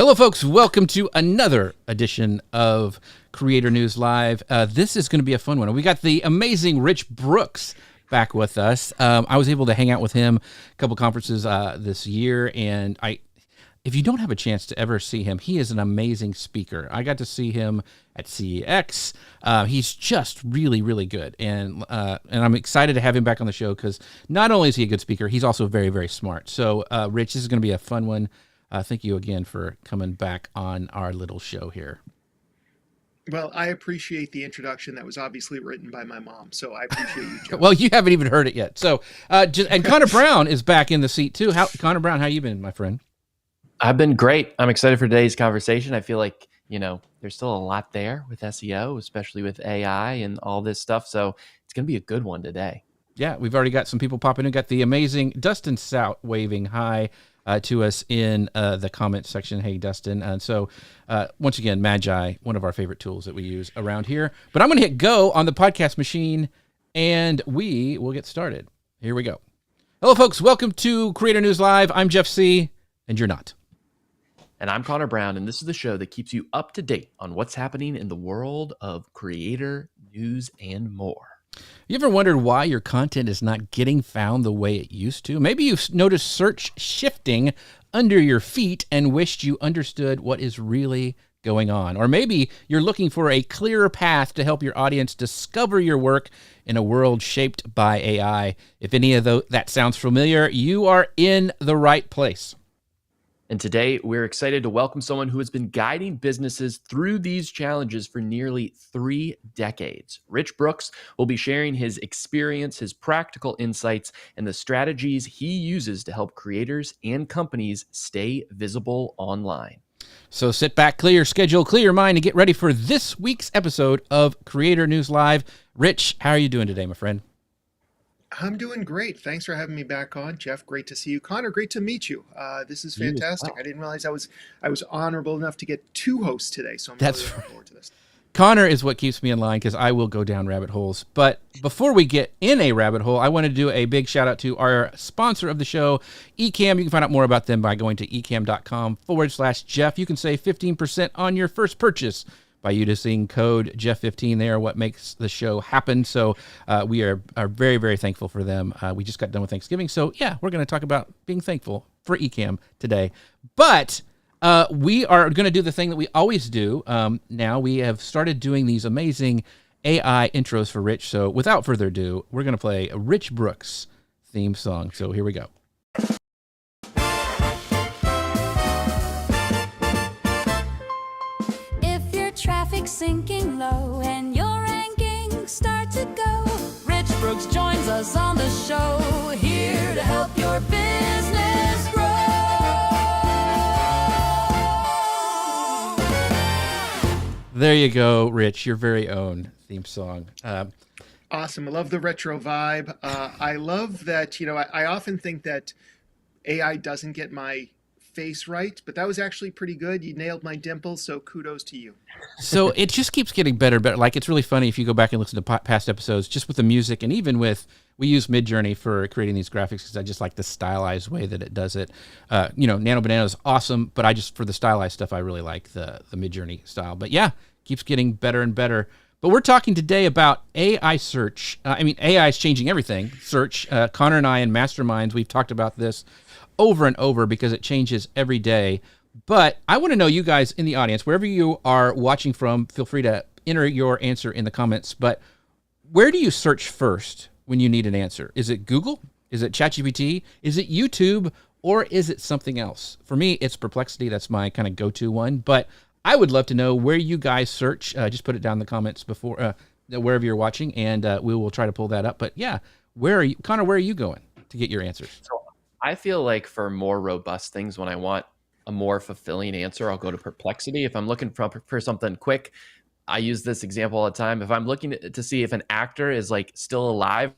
Hello, folks. Welcome to another edition of Creator News Live. This is going to be a fun one. We got the amazing Rich Brooks back with us. I was able to hang out with him a couple conferences this year, and if you don't have a chance to ever see him, he is an amazing speaker. I got to see him at CEX. He's just really, really good, and I'm excited to have him back on the show because not only is he a good speaker, he's also very, very smart. So, Rich, this is going to be a fun one. Thank you again for coming back on our little show here. Well, I appreciate the introduction. That was obviously written by my mom, so I appreciate you, Jeff. Well, you haven't even heard it yet. So, and Connor Brown is back in the seat too. Connor Brown, how you been, my friend? I've been great. I'm excited for today's conversation. I feel like, there's still a lot there with SEO, especially with AI and all this stuff. So it's going to be a good one today. Yeah, we've already got some people popping in. Got the amazing Dustin Stout waving hi to us in the comment section. Hey, Dustin. And so once again, Magi, one of our favorite tools that we use around here. But I'm going to hit go on the podcast machine and we will get started. Here we go. Hello, folks. Welcome to Creator News Live. I'm Jeff C. and you're not. And I'm Connor Brown, and this is the show that keeps you up to date on what's happening in the world of creator news and more. You ever wondered why your content is not getting found the way it used to? Maybe you've noticed search shifting under your feet and wished you understood what is really going on. Or maybe you're looking for a clearer path to help your audience discover your work in a world shaped by AI. If any of that sounds familiar, you are in the right place. And today, we're excited to welcome someone who has been guiding businesses through these challenges for nearly 3 decades. Rich Brooks will be sharing his experience, his practical insights, and the strategies he uses to help creators and companies stay visible online. So sit back, clear your schedule, clear your mind, and get ready for this week's episode of Creator News Live. Rich, how are you doing today, my friend? I'm doing great. Thanks for having me back on, Jeff. Great to see you. Connor, great to meet you. This is fantastic. I didn't realize I was honorable enough to get 2 hosts today, so I'm really looking forward to this. Connor is what keeps me in line because I will go down rabbit holes. But before we get in a rabbit hole, I want to do a big shout out to our sponsor of the show, Ecamm. You can find out more about them by going to ecamm.com/Jeff. You can save 15% on your first purchase by using code Jeff15. They are what makes the show happen. So we are very, very thankful for them. We just got done with Thanksgiving. So yeah, we're going to talk about being thankful for Ecamm today. But we are going to do the thing that we always do. Now we have started doing these amazing AI intros for Rich. So without further ado, we're going to play a Rich Brooks theme song. So here we go. Traffic sinking low and your rankings start to go. Rich Brooks joins us on the show, here to help your business grow. There you go, Rich, your very own theme song. Awesome. I love the retro vibe. I love that, I often think that AI doesn't get my face right, but that was actually pretty good. You nailed my dimples, so kudos to you. So it just keeps getting better and better. Like, it's really funny if you go back and listen to past episodes, just with the music, and even with, we use Midjourney for creating these graphics because I just like the stylized way that it does it. Nano Banana is awesome, but for the stylized stuff, I really like the Midjourney style. But yeah, keeps getting better and better. But we're talking today about AI search. AI is changing everything. Search. Connor and I in Masterminds, we've talked about this over and over because it changes every day. But I want to know, you guys in the audience, wherever you are watching from, feel free to enter your answer in the comments. But where do you search first when you need an answer? Is it Google? Is it ChatGPT? Is it YouTube? Or is it something else? For me, it's Perplexity. That's my kind of go-to one. But I would love to know where you guys search. Just put it down in the comments before wherever you're watching, and we will try to pull that up. But yeah, Connor, where are you going to get your answers? So I feel like for more robust things, when I want a more fulfilling answer, I'll go to Perplexity. If I'm looking for something quick, I use this example all the time. If I'm looking to see if an actor is like still alive,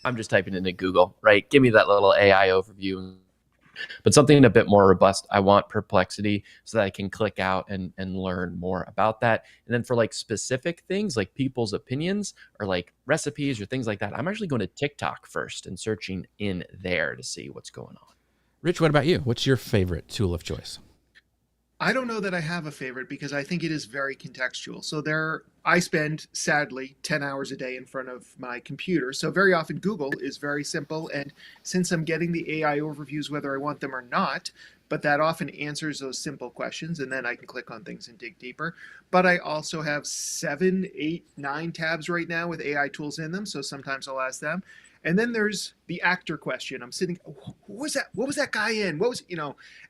I'm just typing into Google, right? Give me that little AI overview. But something a bit more robust, I want Perplexity so that I can click out and learn more about that. And then for like specific things like people's opinions or like recipes or things like that, I'm actually going to TikTok first and searching in there to see what's going on. Rich, what about you? What's your favorite tool of choice? I don't know that I have a favorite because I think it is very contextual. So I spend sadly 10 hours a day in front of my computer. So very often Google is very simple. And since I'm getting the AI overviews, whether I want them or not, but that often answers those simple questions. And then I can click on things and dig deeper. But I also have 7, 8, 9 tabs right now with AI tools in them. So sometimes I'll ask them. And then there's the actor question. I'm sitting, oh, who was that? What was that guy in? What was,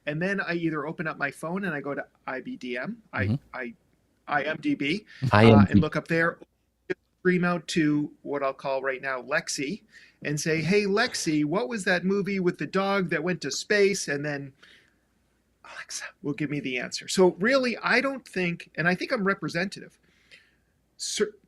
and then I either open up my phone and I go to IBDM, IMDb, and look up there, scream out to what I'll call right now Lexi, and say, hey, Lexi, what was that movie with the dog that went to space? And then Alexa will give me the answer. So really, I don't think, and I think I'm representative.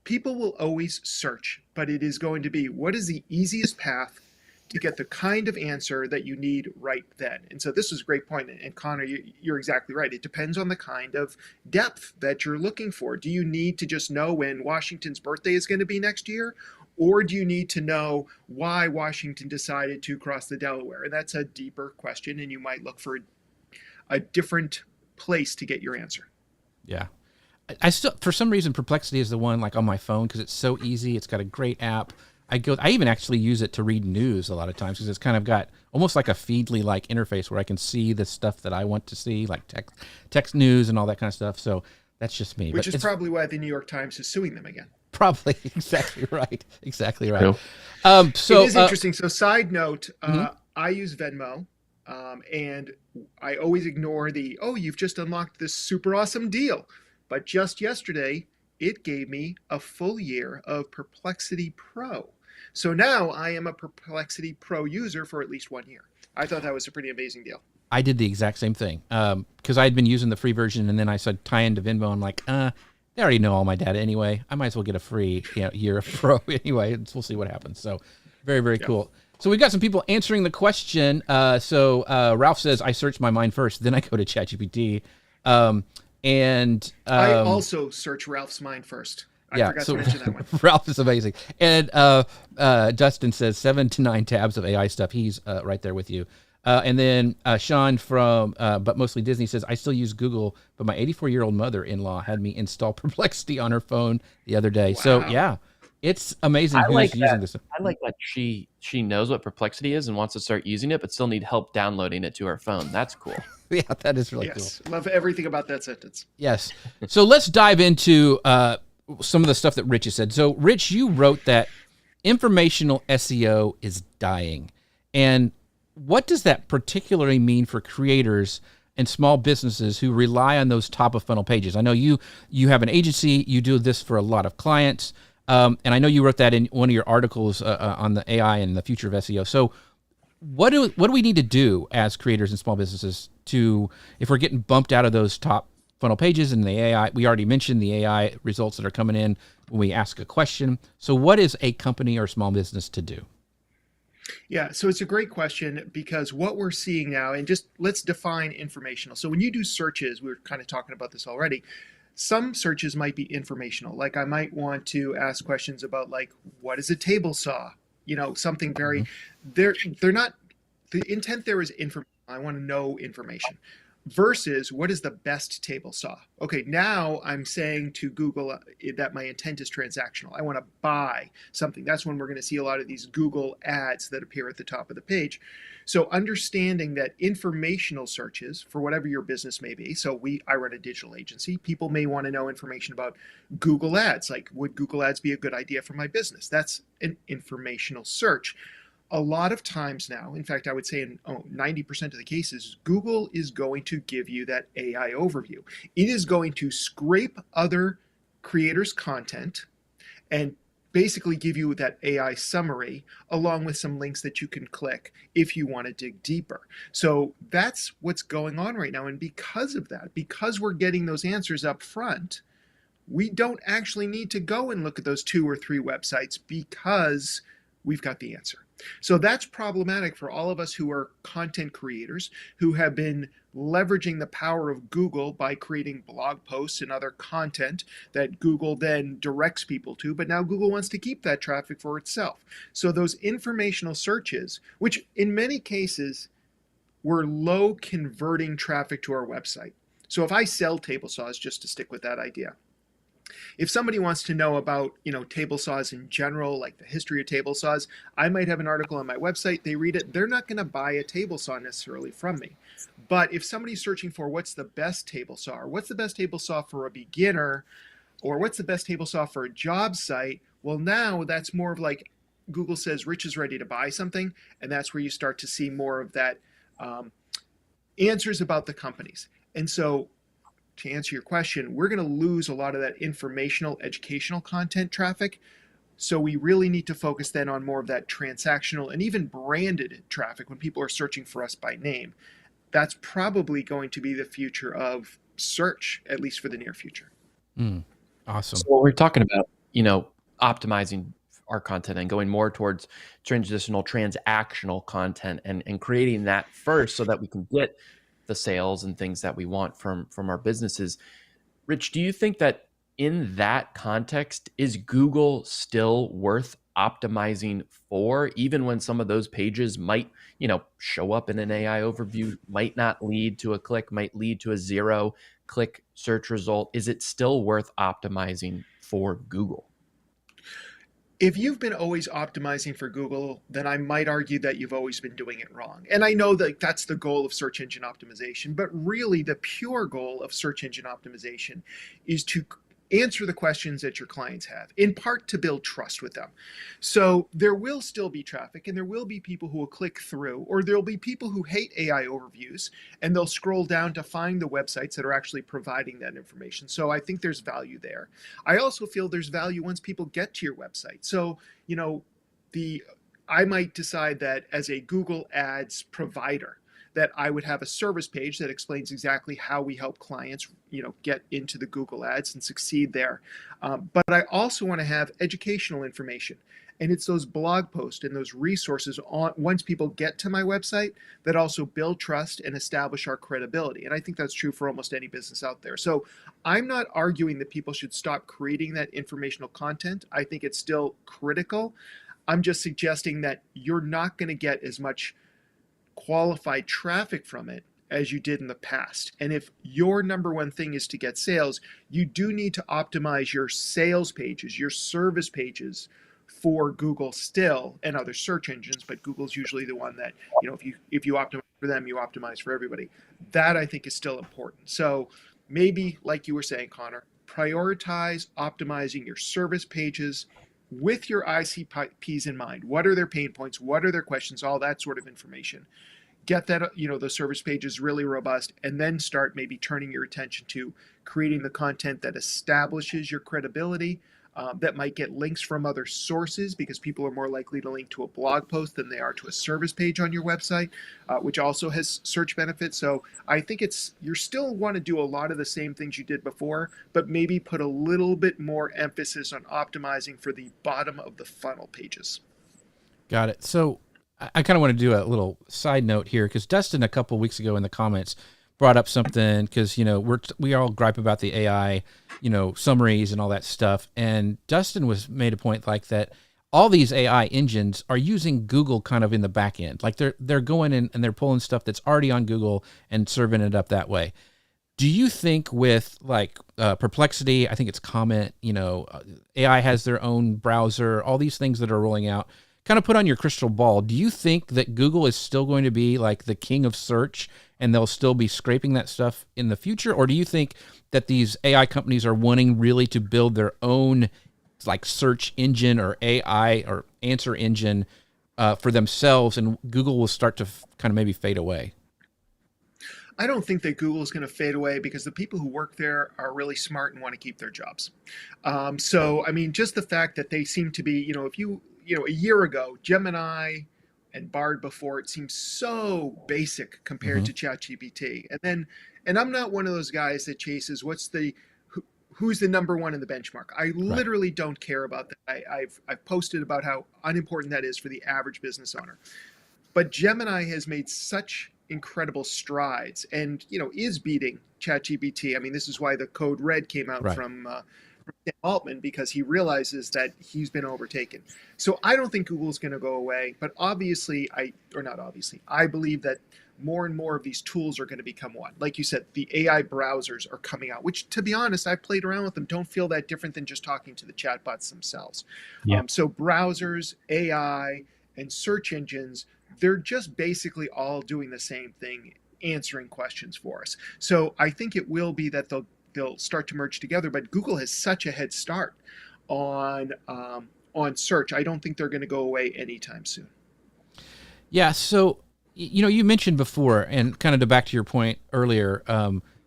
People will always search, but it is going to be what is the easiest path to get the kind of answer that you need right then. And so this is a great point. And Connor, you're exactly right. It depends on the kind of depth that you're looking for. Do you need to just know when Washington's birthday is going to be next year? Or do you need to know why Washington decided to cross the Delaware? And that's a deeper question, and you might look for a different place to get your answer. Yeah. I still, for some reason, Perplexity is the one like on my phone because it's so easy. It's got a great app. I even actually use it to read news a lot of times because it's kind of got almost like a Feedly like interface where I can see the stuff that I want to see, like text news and all that kind of stuff. So that's just me. Which is probably why the New York Times is suing them again. Probably. Exactly right. Exactly right. Cool. So it is interesting. So side note, I use Venmo. And I always ignore you've just unlocked this super awesome deal. But just yesterday, it gave me a full year of Perplexity Pro. So now I am a Perplexity Pro user for at least 1 year. I thought that was a pretty amazing deal. I did the exact same thing because I had been using the free version, and then I said tie into Venmo. I'm like, they already know all my data anyway. I might as well get a free year of Pro anyway. We'll see what happens. So very, very cool. So we've got some people answering the question. Ralph says, I search my mind first, then I go to ChatGPT. I also search Ralph's mind first. I forgot to mention that one. Ralph is amazing. And Dustin says 7 to 9 tabs of AI stuff. He's right there with you. And then Sean from But Mostly Disney says, I still use Google, but my 84-year-old mother-in-law had me install Perplexity on her phone the other day. Wow. So, yeah. It's amazing who's using this. I like that she knows what Perplexity is and wants to start using it, but still need help downloading it to her phone. That's cool. Yeah, that is really cool. Love everything about that sentence. Yes. So let's dive into some of the stuff that Rich has said. So, Rich, you wrote that informational SEO is dying. And what does that particularly mean for creators and small businesses who rely on those top of funnel pages? I know you have an agency. You do this for a lot of clients. And I know you wrote that in one of your articles on the AI and the future of SEO. So what do we need to do as creators and small businesses if we're getting bumped out of those top funnel pages and the AI, we already mentioned the AI results that are coming in when we ask a question. So what is a company or small business to do? Yeah, so it's a great question because what we're seeing now, and just let's define informational. So when you do searches, we were kind of talking about this already. Some searches might be informational. Like I might want to ask questions about like, what is a table saw? Something very, they're not, the intent there is information. I want to know information versus what is the best table saw? Okay, now I'm saying to Google that my intent is transactional. I want to buy something. That's when we're going to see a lot of these Google ads that appear at the top of the page. So understanding that informational searches for whatever your business may be. So I run a digital agency. People may want to know information about Google ads. Like, would Google ads be a good idea for my business? That's an informational search. A lot of times now, in fact, I would say in 90% of the cases, Google is going to give you that AI overview. It is going to scrape other creators' content and basically give you that AI summary along with some links that you can click if you want to dig deeper. So that's what's going on right now. And because of that, because we're getting those answers up front, we don't actually need to go and look at those 2 or 3 websites because we've got the answer. So that's problematic for all of us who are content creators who have been leveraging the power of Google by creating blog posts and other content that Google then directs people to, but now Google wants to keep that traffic for itself. So those informational searches, which in many cases were low converting traffic to our website. So if I sell table saws, just to stick with that idea, if somebody wants to know about, table saws in general, like the history of table saws, I might have an article on my website. They read it. They're not going to buy a table saw necessarily from me. But if somebody's searching for what's the best table saw, or what's the best table saw for a beginner, or what's the best table saw for a job site, well, now that's more of like Google says Rich is ready to buy something. And that's where you start to see more of that answers about the companies. And so to answer your question, we're going to lose a lot of that informational, educational content traffic. So we really need to focus then on more of that transactional and even branded traffic when people are searching for us by name. That's probably going to be the future of search, at least for the near future. Awesome. So we're talking about, optimizing our content and going more towards transitional, transactional content and creating that first so that we can get the sales and things that we want from our businesses. Rich, do you think that in that context, is Google still worth optimizing for, even when some of those pages might, show up in an AI overview, might not lead to a click, might lead to a 0-click search result? Is it still worth optimizing for Google? If you've been always optimizing for Google, then I might argue that you've always been doing it wrong. And I know that that's the goal of search engine optimization, but really the pure goal of search engine optimization is to answer the questions that your clients have, in part to build trust with them. So there will still be traffic and there will be people who will click through, or there'll be people who hate AI overviews and they'll scroll down to find the websites that are actually providing that information. So I think there's value there. I also feel there's value once people get to your website. So, I might decide that as a Google Ads provider, that I would have a service page that explains exactly how we help clients, get into the Google Ads and succeed there. But I also want to have educational information. And it's those blog posts and those resources once people get to my website that also build trust and establish our credibility. And I think that's true for almost any business out there. So I'm not arguing that people should stop creating that informational content. I think it's still critical. I'm just suggesting that you're not going to get as much qualified traffic from it as you did in the past. And if your number one thing is to get sales, you do need to optimize your sales pages, your service pages for Google still, and other search engines, but Google's usually the one that, if you optimize for them, you optimize for everybody. That I think is still important. So maybe, like you were saying, Connor, prioritize optimizing your service pages with your ICPs in mind. What are their pain points? What are their questions? All that sort of information. Get that, those service pages really robust, and then start maybe turning your attention to creating the content that establishes your credibility, that might get links from other sources, because people are more likely to link to a blog post than they are to a service page on your website, which also has search benefits. So I think you still want to do a lot of the same things you did before, but maybe put a little bit more emphasis on optimizing for the bottom of the funnel pages. Got it. So I kind of want to do a little side note here, because Dustin a couple of weeks ago in the comments brought up something, because we all gripe about the AI, summaries and all that stuff, and Dustin made a point like that. All these AI engines are using Google kind of in the back end, like they're going in and they're pulling stuff that's already on Google and serving it up that way. Do you think with like Perplexity, I think it's Comment, AI has their own browser, all these things that are rolling out? Kind of put on your crystal ball. Do you think that Google is still going to be like the king of search and they'll still be scraping that stuff in the future? Or do you think that these AI companies are wanting really to build their own like search engine or AI or answer engine for themselves, and Google will start to kind of maybe fade away? I don't think that Google is going to fade away, because the people who work there are really smart and want to keep their jobs. So, I mean, just the fact that they seem to be, a year ago, Gemini and Bard before, it seemed so basic compared to ChatGPT. And I'm not one of those guys that chases who's the number one in the benchmark. I literally don't care about that. I've posted about how unimportant that is for the average business owner. But Gemini has made such incredible strides and, is beating ChatGPT. I mean, this is why the Code Red came out from Sam Altman, because he realizes that he's been overtaken. So I don't think Google's going to go away, but I believe that more and more of these tools are going to become one. Like you said, the AI browsers are coming out, which, to be honest, I've played around with them, don't feel that different than just talking to the chatbots themselves. Yeah. So browsers, AI, and search engines, they're just basically all doing the same thing, answering questions for us. So I think it will be that they'll start to merge together. But Google has such a head start on search. I don't think they're going to go away anytime soon. Yeah. So, you mentioned before, and kind of to back to your point earlier,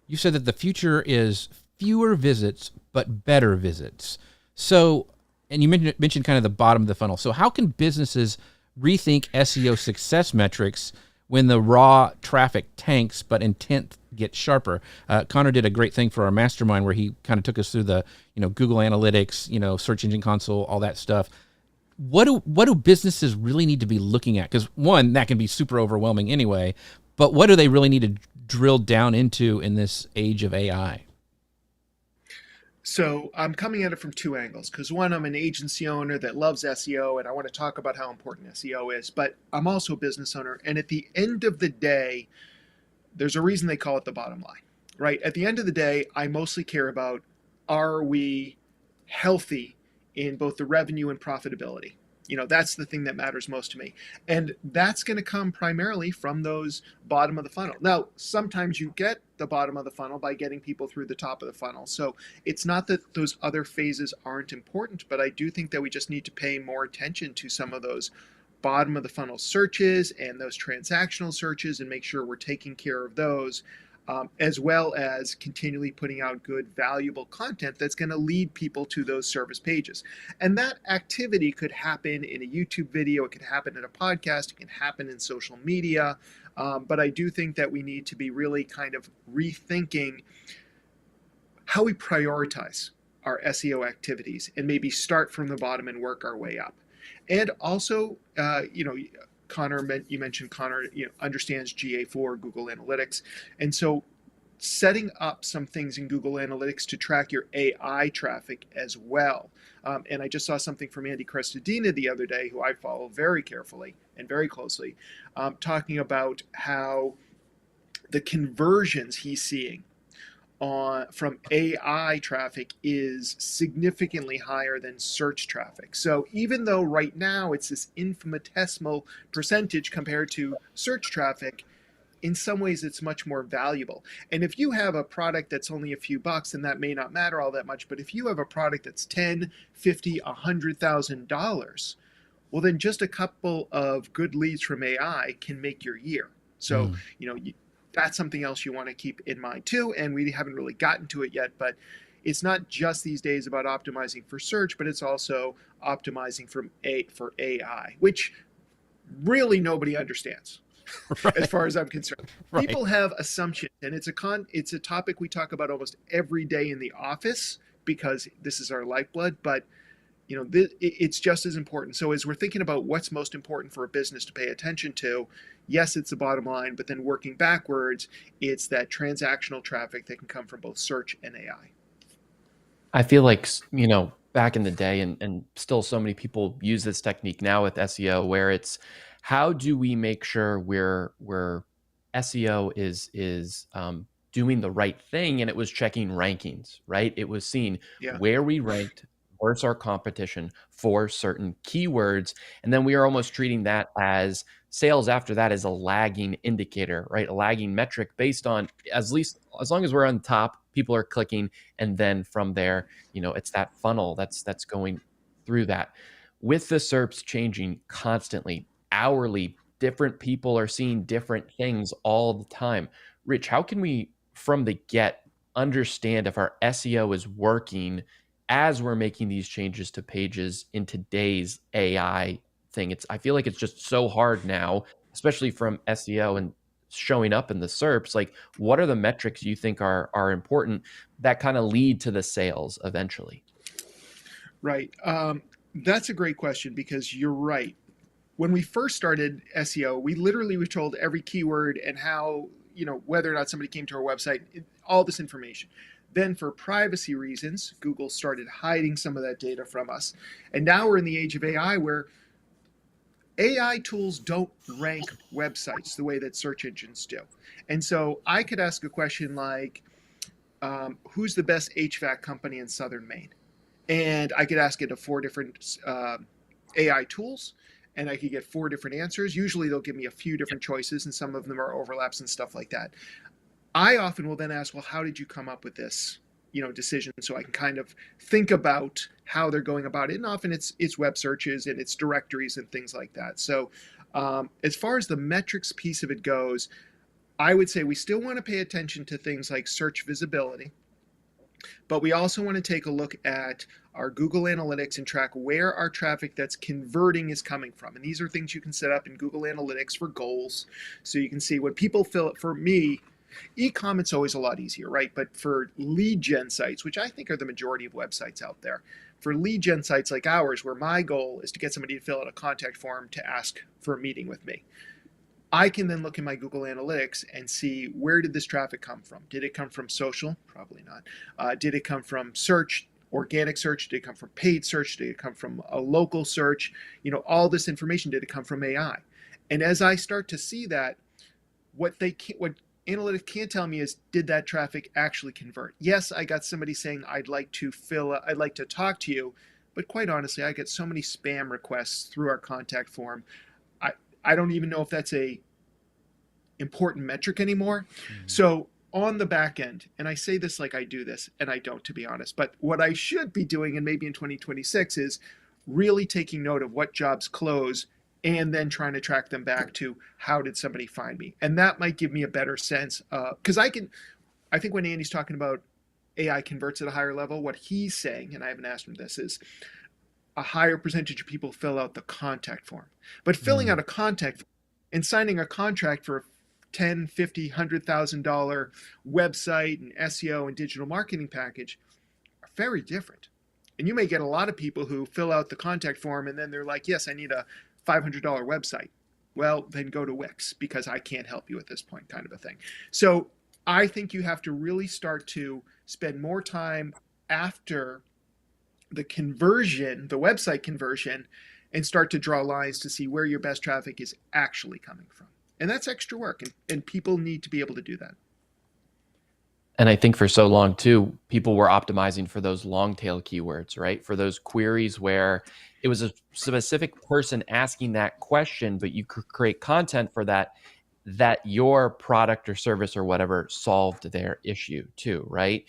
you said that the future is fewer visits, but better visits. So, and you mentioned kind of the bottom of the funnel. So how can businesses rethink SEO success metrics when the raw traffic tanks, but intent gets sharper? Connor did a great thing for our mastermind where he kind of took us through the, Google Analytics, Search Engine Console, all that stuff. What do businesses really need to be looking at? Because one, that can be super overwhelming anyway, but what do they really need to drill down into in this age of AI? So I'm coming at it from two angles, because one, I'm an agency owner that loves SEO and I want to talk about how important SEO is, but I'm also a business owner. And at the end of the day, there's a reason they call it the bottom line, right? At the end of the day, I mostly care about, are we healthy in both the revenue and profitability? That's the thing that matters most to me. And that's going to come primarily from those bottom of the funnel. Now, sometimes you get the bottom of the funnel by getting people through the top of the funnel. So it's not that those other phases aren't important, but I do think that we just need to pay more attention to some of those bottom of the funnel searches and those transactional searches and make sure we're taking care of those. As well as continually putting out good, valuable content that's going to lead people to those service pages. And that activity could happen in a YouTube video, it could happen in a podcast, it can happen in social media. But I do think that we need to be really kind of rethinking how we prioritize our SEO activities and maybe start from the bottom and work our way up. And also, Connor, you mentioned Connor, understands GA4, Google Analytics. And so setting up some things in Google Analytics to track your AI traffic as well. And I just saw something from Andy Crestodina the other day, who I follow very carefully and very closely, talking about how the conversions he's seeing from AI traffic is significantly higher than search traffic. So even though right now it's this infinitesimal percentage compared to search traffic, in some ways it's much more valuable. And if you have a product that's only a few bucks, then that may not matter all that much. But if you have a product that's $10, $50, $100,000, well, then just a couple of good leads from AI can make your year. So, that's something else you want to keep in mind too. And we haven't really gotten to it yet, but it's not just these days about optimizing for search, but it's also optimizing for AI, which really nobody understands. Right. As far as I'm concerned. Right. People have assumptions, and it's a topic we talk about almost every day in the office because this is our lifeblood, but it's just as important. So as we're thinking about what's most important for a business to pay attention to, yes, it's the bottom line, but then working backwards, it's that transactional traffic that can come from both search and AI. I feel like, back in the day, and still so many people use this technique now with SEO, where it's how do we make sure we're SEO is doing the right thing, and it was checking rankings, right? It was seeing where we ranked versus our competition for certain keywords. And then we are almost treating that as sales after that as a lagging indicator, right? A lagging metric based on as long as we're on top, people are clicking. And then from there, it's that funnel that's going through that. With the SERPs changing constantly, hourly, different people are seeing different things all the time. Rich, how can we from the get understand if our SEO is working as we're making these changes to pages in today's AI thing? I feel like it's just so hard now, especially from SEO and showing up in the SERPs. Like, what are the metrics you think are important that kind of lead to the sales eventually? Right. That's a great question, because you're right. When we first started SEO, we literally were told every keyword and how, whether or not somebody came to our website, all this information. Then for privacy reasons, Google started hiding some of that data from us. And now we're in the age of AI where AI tools don't rank websites the way that search engines do. And so I could ask a question like, who's the best HVAC company in Southern Maine? And I could ask it of four different AI tools, and I could get four different answers. Usually they'll give me a few different choices, and some of them are overlaps and stuff like that. I often will then ask, well, how did you come up with this, decision? So I can kind of think about how they're going about it. And often it's web searches and it's directories and things like that. So as far as the metrics piece of it goes, I would say we still want to pay attention to things like search visibility, but we also want to take a look at our Google Analytics and track where our traffic that's converting is coming from. And these are things you can set up in Google Analytics for goals. So you can see when people fill it. For me, e-com, it's always a lot easier, right? But for lead gen sites, which I think are the majority of websites out there, for lead gen sites like ours, where my goal is to get somebody to fill out a contact form to ask for a meeting with me, I can then look in my Google Analytics and see, where did this traffic come from? Did it come from social? Probably not. Did it come from search, organic search? Did it come from paid search? Did it come from a local search? All this information, did it come from AI? And as I start to see that, what analytics can't tell me is, did that traffic actually convert? Yes, I got somebody saying, I'd like to talk to you, but quite honestly, I get so many spam requests through our contact form. I don't even know if that's a important metric anymore. So on the back end, and I say this like I do this, and I don't, to be honest, but what I should be doing, and maybe in 2026, is really taking note of what jobs close and then trying to track them back to, how did somebody find me? And that might give me a better sense, because I think when Andy's talking about AI converts at a higher level, what he's saying, and I haven't asked him this, is a higher percentage of people fill out the contact form. But filling out a contact form and signing a contract for a $10, $50, $100,000 website and SEO and digital marketing package are very different. And you may get a lot of people who fill out the contact form and then they're like, yes, I need a $500 website. Well, then go to Wix, because I can't help you at this point, kind of a thing. So I think you have to really start to spend more time after the conversion, the website conversion, and start to draw lines to see where your best traffic is actually coming from. And that's extra work, and people need to be able to do that. And I think for so long too, people were optimizing for those long tail keywords, right? For those queries where it was a specific person asking that question, but you could create content for that your product or service or whatever solved their issue too, right?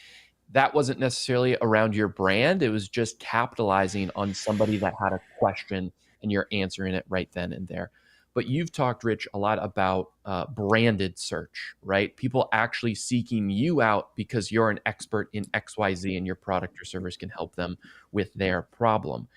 That wasn't necessarily around your brand. It was just capitalizing on somebody that had a question and you're answering it right then and there. But you've talked, Rich, a lot about branded search, right? People actually seeking you out because you're an expert in XYZ and your product or service can help them with their problem.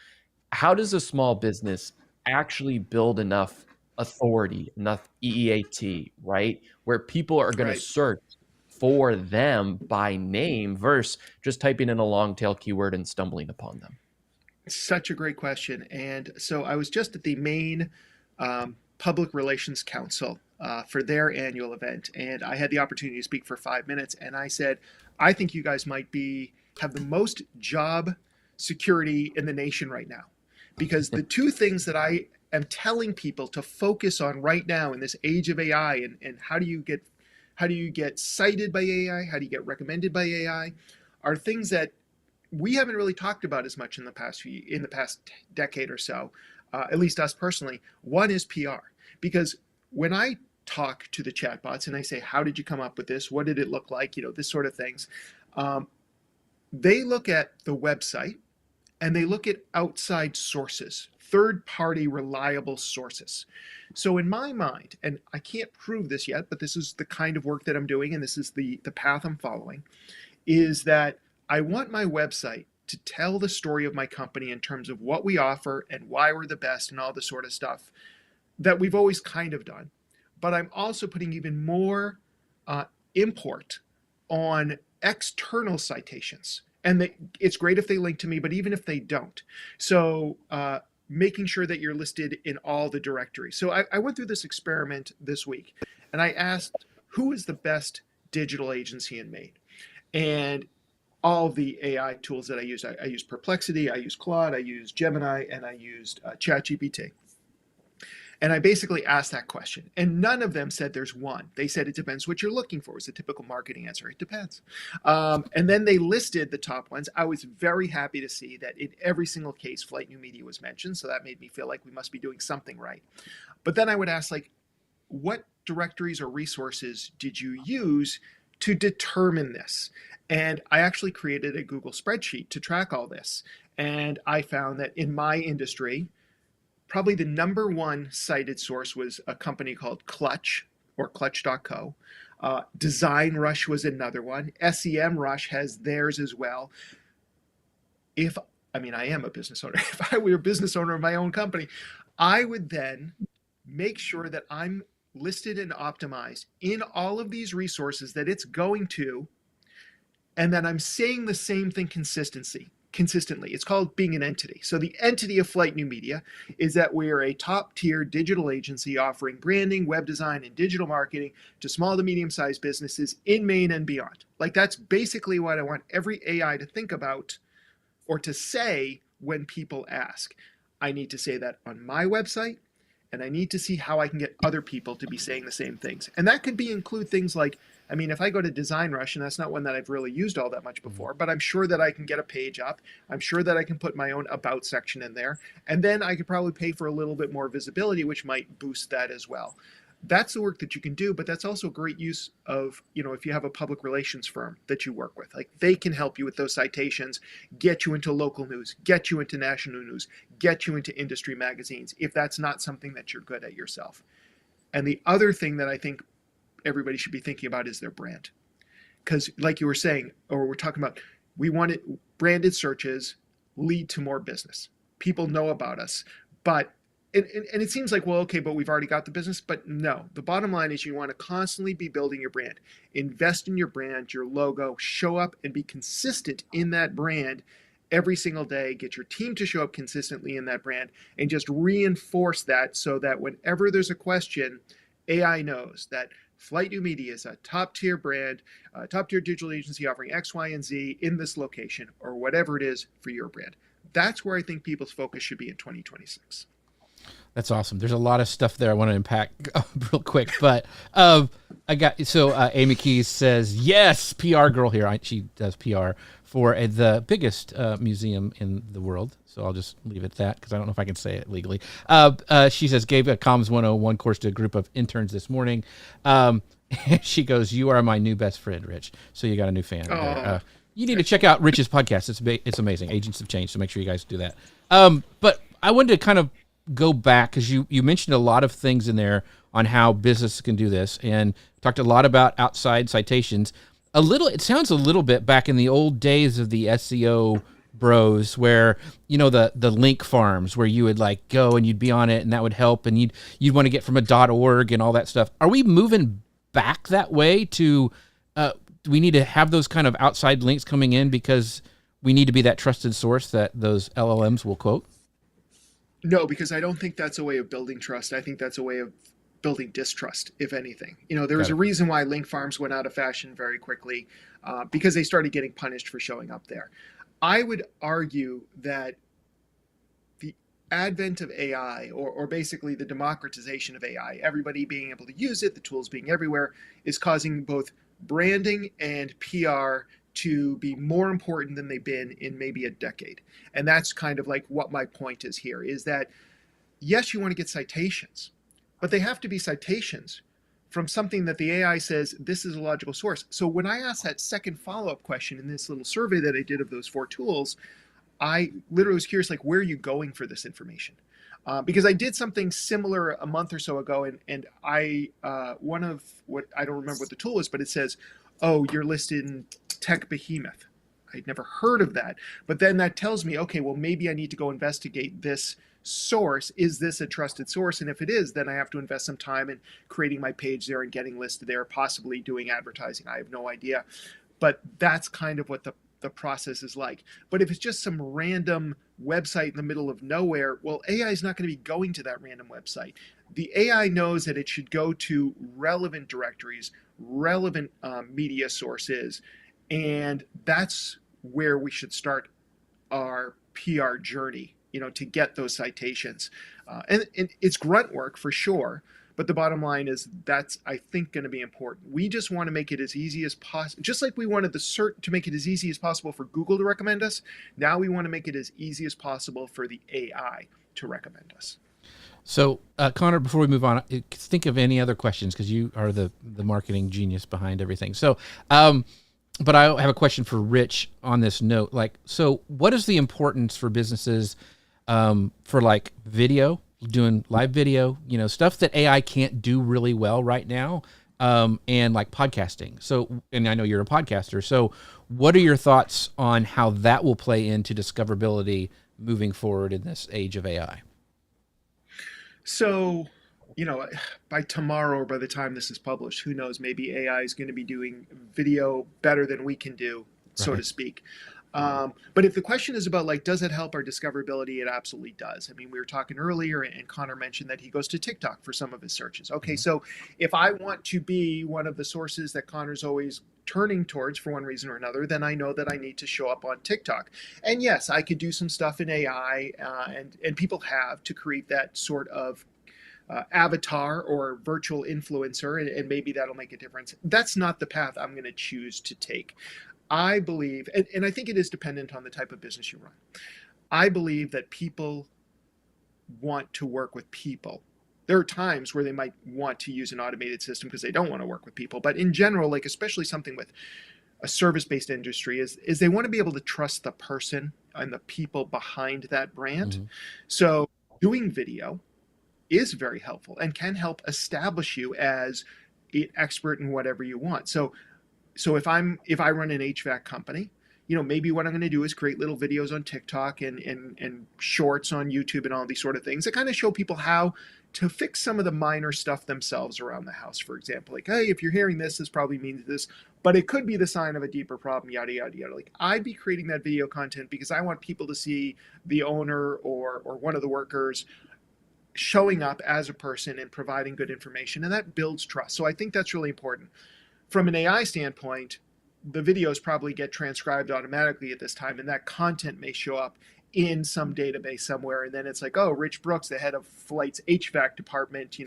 How does a small business actually build enough authority, enough EEAT, right? Where people are going to search for them by name versus just typing in a long tail keyword and stumbling upon them? Such a great question. And so I was just at the Maine Public Relations Council for their annual event, and I had the opportunity to speak for 5 minutes. And I said, I think you guys might have the most job security in the nation right now, because the two things that I am telling people to focus on right now in this age of AI, and how do you get cited by AI? How do you get recommended by AI? Are things that we haven't really talked about as much in the past decade or so, at least us personally. One is PR, because when I talk to the chatbots and I say, how did you come up with this? What did it look like? This sort of things. They look at the website and they look at outside sources, third-party reliable sources. So in my mind, and I can't prove this yet, but this is the kind of work that I'm doing, and this is the path I'm following, is that I want my website to tell the story of my company in terms of what we offer and why we're the best and all the sort of stuff that we've always kind of done. But I'm also putting even more import on external citations. And it's great if they link to me, but even if they don't. So making sure that you're listed in all the directories. So I went through this experiment this week, and I asked, who is the best digital agency in Maine? And all the AI tools that I use, I use Perplexity, I use Claude, I use Gemini, and I used ChatGPT. And I basically asked that question, and none of them said there's one. They said it depends what you're looking for. Is a typical marketing answer. It depends. And then they listed the top ones. I was very happy to see that in every single case, Flyte New Media was mentioned. So that made me feel like we must be doing something right. But then I would ask, like, what directories or resources did you use to determine this? And I actually created a Google spreadsheet to track all this. And I found that in my industry, probably the number one cited source was a company called Clutch or Clutch.co. Design Rush was another one. SEM Rush has theirs as well. I am a business owner. If I were a business owner of my own company, I would then make sure that I'm listed and optimized in all of these resources that it's going to, and that I'm saying the same thing consistently. It's called being an entity. So the entity of Flyte New Media is that we are a top-tier digital agency offering branding, web design, and digital marketing to small to medium-sized businesses in Maine and beyond. Like, that's basically what I want every AI to think about or to say when people ask. I need to say that on my website, and I need to see how I can get other people to be saying the same things. And that could include things like, if I go to Design Rush, and that's not one that I've really used all that much before, but I'm sure that I can get a page up. I'm sure that I can put my own about section in there. And then I could probably pay for a little bit more visibility, which might boost that as well. That's the work that you can do, but that's also great use of, if you have a public relations firm that you work with, like, they can help you with those citations, get you into local news, get you into national news, get you into industry magazines, if that's not something that you're good at yourself. And the other thing that I think everybody should be thinking about is their brand. Because like you were saying, or we're talking about, we want it, branded searches lead to more business. People know about us, but and it seems like, well, okay, but we've already got the business. But no, the bottom line is you want to constantly be building your brand. Invest in your brand, your logo, show up and be consistent in that brand every single day. Get your team to show up consistently in that brand and just reinforce that so that whenever there's a question, AI knows that Flyte New Media is a top-tier brand, a top-tier digital agency offering X, Y, and Z in this location, or whatever it is for your brand. That's where I think people's focus should be in 2026. That's awesome. There's a lot of stuff there I want to unpack real quick, but Amy Keys says, yes, PR girl here. She does PR for the biggest museum in the world. So I'll just leave it at that because I don't know if I can say it legally. She says, gave a Comms 101 course to a group of interns this morning. She goes, you are my new best friend, Rich. So you got a new fan there. You need to check out Rich's podcast. It's amazing. Agents of Change. So make sure you guys do that. But I wanted to kind of go back because you mentioned a lot of things in there on how business can do this and talked a lot about outside citations. It sounds a little bit back in the old days of the SEO bros where, the link farms where you would like go and you'd be on it and that would help and you'd want to get from a .org and all that stuff. Are we moving back that way to, do we need to have those kind of outside links coming in because we need to be that trusted source that those LLMs will quote? No, because I don't think that's a way of building trust. I think that's a way of building distrust, if anything. There was a reason why link farms went out of fashion very quickly because they started getting punished for showing up there. I would argue that the advent of AI, or basically the democratization of AI, everybody being able to use it, the tools being everywhere, is causing both branding and PR to be more important than they've been in maybe a decade. And that's kind of like what my point is here, is that yes, you want to get citations, but they have to be citations from something that the AI says this is a logical source. So when I asked that second follow-up question in this little survey that I did of those 4 tools, I literally was curious, like, where are you going for this information? Because I did something similar a month or so ago, and I one of what, I don't remember what the tool is, but it says, oh, you're listed in Tech Behemoth. I'd never heard of that. But then that tells me, okay, well, maybe I need to go investigate this source. Is this a trusted source? And if it is, then I have to invest some time in creating my page there and getting listed there, possibly doing advertising. I have no idea. But that's kind of what the process is like. But if it's just some random website in the middle of nowhere, well, AI is not going to be going to that random website. The AI knows that it should go to relevant directories, relevant media sources, and that's where we should start our PR journey to get those citations. And it's grunt work for sure. But the bottom line is that's, I think, going to be important. We just want to make it as easy as possible. Just like we wanted the search to make it as easy as possible for Google to recommend us, now we want to make it as easy as possible for the AI to recommend us. So, Connor, before we move on, think of any other questions because you are the marketing genius behind everything. So, but I have a question for Rich on this note. Like, so what is the importance for businesses for like video, doing live video, stuff that AI can't do really well right now, and like podcasting. So, and I know you're a podcaster. So what are your thoughts on how that will play into discoverability moving forward in this age of AI? So, by tomorrow or by the time this is published, who knows, maybe AI is going to be doing video better than we can do, so to speak. But if the question is about like, does it help our discoverability? It absolutely does. I mean, we were talking earlier and Connor mentioned that he goes to TikTok for some of his searches. Okay, so if I want to be one of the sources that Connor's always turning towards for one reason or another, then I know that I need to show up on TikTok. And yes, I could do some stuff in AI, and people have to create that sort of avatar or virtual influencer, and maybe that'll make a difference. That's not the path I'm going to choose to take. I believe, and I think it is dependent on the type of business you run. I believe that people want to work with people. There are times where they might want to use an automated system because they don't want to work with people. But in general, like especially something with a service-based industry, is they want to be able to trust the person and the people behind that brand. Mm-hmm. So doing video is very helpful and can help establish you as an expert in whatever you want. So if I run an HVAC company, maybe what I'm going to do is create little videos on TikTok and shorts on YouTube and all these sort of things that kind of show people how to fix some of the minor stuff themselves around the house. For example, like, hey, if you're hearing this, this probably means this, but it could be the sign of a deeper problem, yada, yada, yada. Like, I'd be creating that video content because I want people to see the owner or one of the workers showing up as a person and providing good information, and that builds trust. So I think that's really important. From an AI standpoint, the videos probably get transcribed automatically at this time, and that content may show up in some database somewhere. And then it's like, oh, Rich Brooks, the head of Flyte's HVAC department,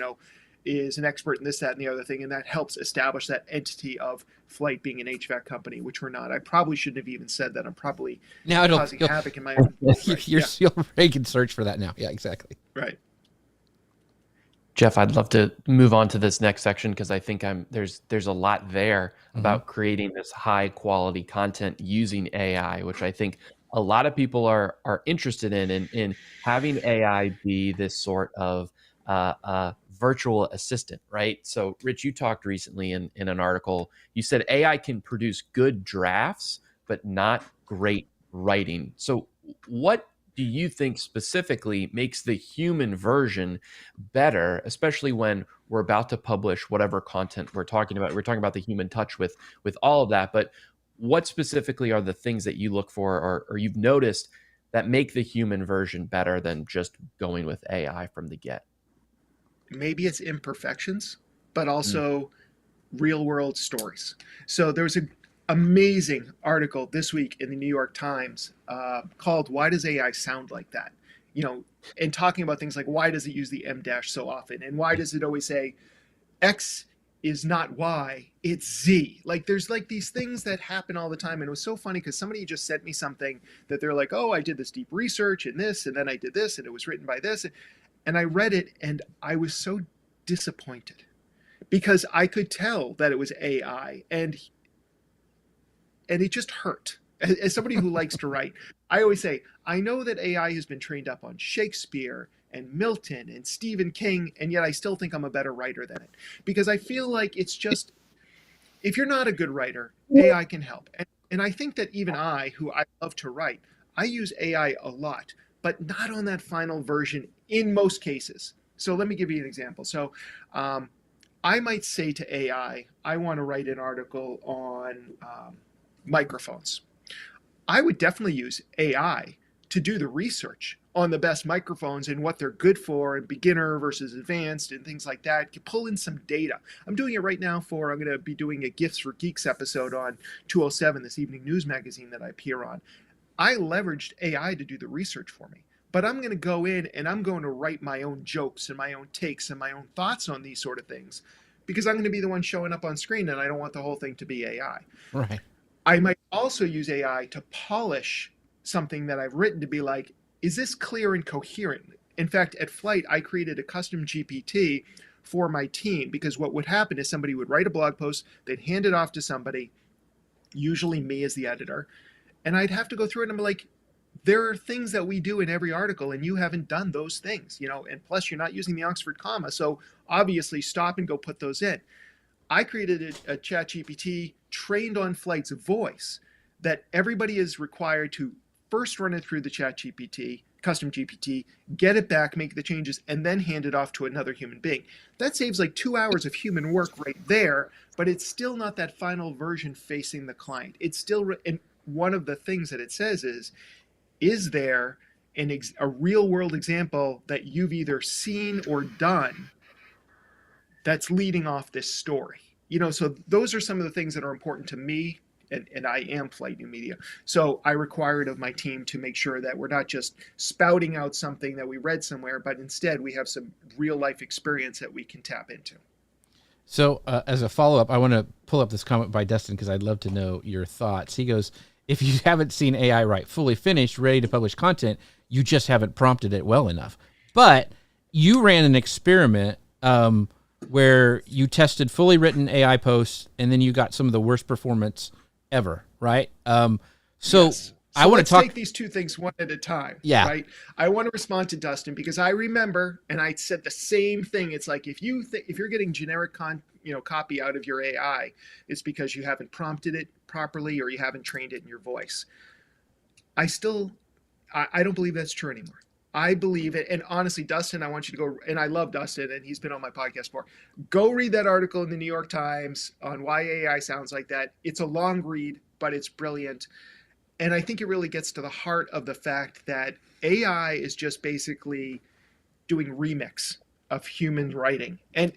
is an expert in this, that, and the other thing. And that helps establish that entity of Flyte being an HVAC company, which we're not. I probably shouldn't have even said that. I'm probably causing havoc in my own. You're can search for that now. Yeah, exactly. Right. Jeff, I'd love to move on to this next section because I think there's a lot there about creating this high quality content using AI, which I think a lot of people are interested in having AI be this sort of virtual assistant, right? So, Rich, you talked recently in an article. You said AI can produce good drafts, but not great writing. So, what do you think specifically makes the human version better, especially when we're about to publish whatever content we're talking about? We're talking about the human touch with all of that, but what specifically are the things that you look for or you've noticed that make the human version better than just going with AI from the get? Maybe it's imperfections, but also real world stories. So there's an amazing article this week in the New York Times called "Why Does AI Sound Like That?" And talking about things like why does it use the M dash so often, and why does it always say X is not Y, it's Z. Like there's like these things that happen all the time. And it was so funny because somebody just sent me something that they're like, oh, I did this deep research and this, and then I did this, and it was written by this. And I read it and I was so disappointed because I could tell that it was AI, and it just hurt. As somebody who likes to write, I always say, I know that AI has been trained up on Shakespeare and Milton and Stephen King, and yet I still think I'm a better writer than it. Because I feel like it's just, if you're not a good writer, AI can help. And I think that even who I love to write, I use AI a lot, but not on that final version in most cases. So let me give you an example. So I might say to AI, I want to write an article on microphones. I would definitely use AI to do the research on the best microphones and what they're good for and beginner versus advanced and things like that. You pull in some data. I'm doing it right now I'm going to be doing a Gifts for Geeks episode on 207, this evening news magazine that I appear on. I leveraged AI to do the research for me, but I'm going to go in and I'm going to write my own jokes and my own takes and my own thoughts on these sort of things because I'm going to be the one showing up on screen and I don't want the whole thing to be AI. Right. I might also use AI to polish something that I've written to be like, is this clear and coherent? In fact, at Flyte, I created a custom GPT for my team because what would happen is somebody would write a blog post, they'd hand it off to somebody, usually me as the editor, and I'd have to go through it and I'm like, there are things that we do in every article and you haven't done those things, and plus you're not using the Oxford comma. So obviously stop and go put those in. I created a chat GPT trained on Flyte's voice that everybody is required to first run it through the chat GPT, custom GPT, get it back, make the changes, and then hand it off to another human being. That saves like 2 hours of human work right there, but it's still not that final version facing the client. It's still, and one of the things that it says is there a real world example that you've either seen or done that's leading off this story? So those are some of the things that are important to me, and I am Flyte New Media. So I require it of my team to make sure that we're not just spouting out something that we read somewhere, but instead we have some real life experience that we can tap into. So as a follow-up, I want to pull up this comment by Dustin because I'd love to know your thoughts. He goes, if you haven't seen AI write fully finished, ready to publish content, you just haven't prompted it well enough. But you ran an experiment where you tested fully written AI posts, and then you got some of the worst performance ever, right? So Yes. I want to talk. Take these two things one at a time. Yeah. Right. I want to respond to Dustin because I remember, and I said the same thing. It's like if you're getting generic copy out of your AI, it's because you haven't prompted it properly or you haven't trained it in your voice. I don't believe that's true anymore. I believe it. And honestly, Dustin, I want you to go, and I love Dustin, and he's been on my podcast before. Go read that article in the New York Times on why AI sounds like that. It's a long read, but it's brilliant. And I think it really gets to the heart of the fact that AI is just basically doing remix of human writing. And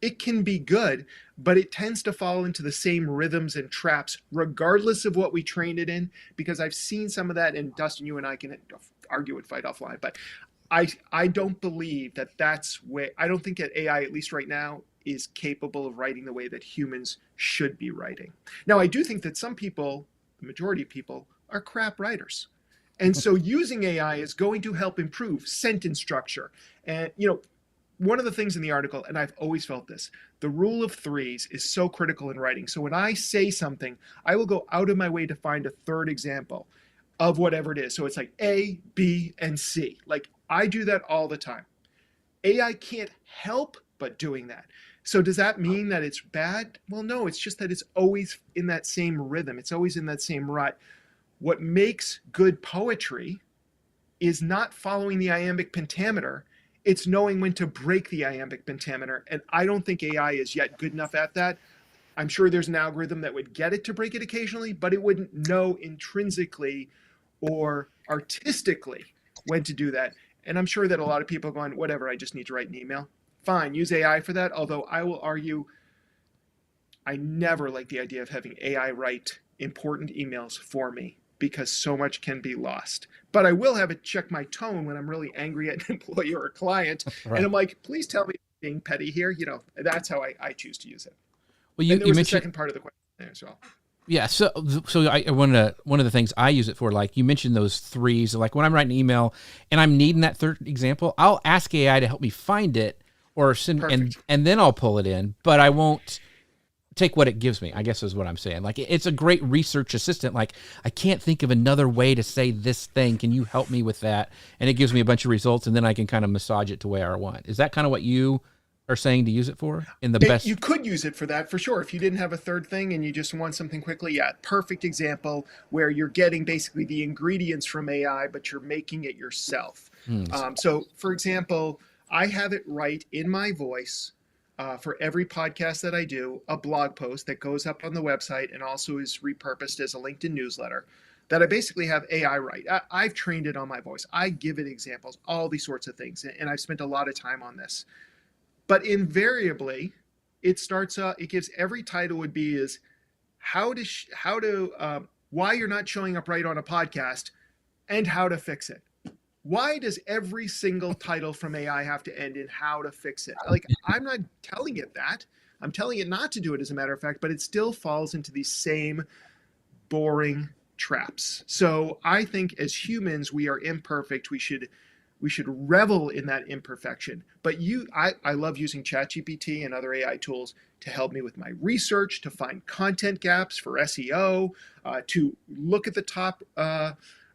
it can be good, but it tends to fall into the same rhythms and traps, regardless of what we train it in, because I've seen some of that, and Dustin, you and I can argue and fight offline, but I don't believe that's where, I don't think that AI, at least right now, is capable of writing the way that humans should be writing. Now, I do think that some people, the majority of people, are crap writers. And so using AI is going to help improve sentence structure. And, one of the things in the article, and I've always felt this, the rule of threes is so critical in writing. So when I say something, I will go out of my way to find a third example of whatever it is. So it's like A, B, and C. Like I do that all the time. AI can't help but doing that. So does that mean that it's bad? Well, no, it's just that it's always in that same rhythm. It's always in that same rut. What makes good poetry is not following the iambic pentameter. It's knowing when to break the iambic pentameter. And I don't think AI is yet good enough at that. I'm sure there's an algorithm that would get it to break it occasionally, but it wouldn't know intrinsically or artistically when to do that. And I'm sure that a lot of people are going, whatever, I just need to write an email. Fine, use AI for that. Although I will argue, I never like the idea of having AI write important emails for me because so much can be lost. But I will have it check my tone when I'm really angry at an employee or a client. Right. And I'm like, please tell me I'm being petty here. That's how I choose to use it. Well, you mentioned the second part of the question there as well. Yeah. So one of the things I use it for, like you mentioned those threes, like when I'm writing an email and I'm needing that third example, I'll ask AI to help me find it or send, and then I'll pull it in, but I won't take what it gives me, I guess is what I'm saying. Like it's a great research assistant. Like I can't think of another way to say this thing. Can you help me with that? And it gives me a bunch of results and then I can kind of massage it to where I want. Is that kind of what you are saying to use it for in the best? You could use it for that for sure. If you didn't have a third thing and you just want something quickly, yeah, perfect example where you're getting basically the ingredients from AI, but you're making it yourself. So for example, I have it write in my voice for every podcast that I do, a blog post that goes up on the website and also is repurposed as a LinkedIn newsletter that I basically have AI write. I've trained it on my voice. I give it examples, all these sorts of things. And I've spent a lot of time on this. But invariably, it starts it gives every title would be is why you're not showing up right on a podcast and how to fix it. why does every single title from AI have to end in how to fix it? Like, I'm not telling it that. I'm telling it not to do it, as a matter of fact, but it still falls into these same boring traps. So I think as humans, we are imperfect. We should revel in that imperfection. But I love using ChatGPT and other AI tools to help me with my research, to find content gaps for SEO, to look at the top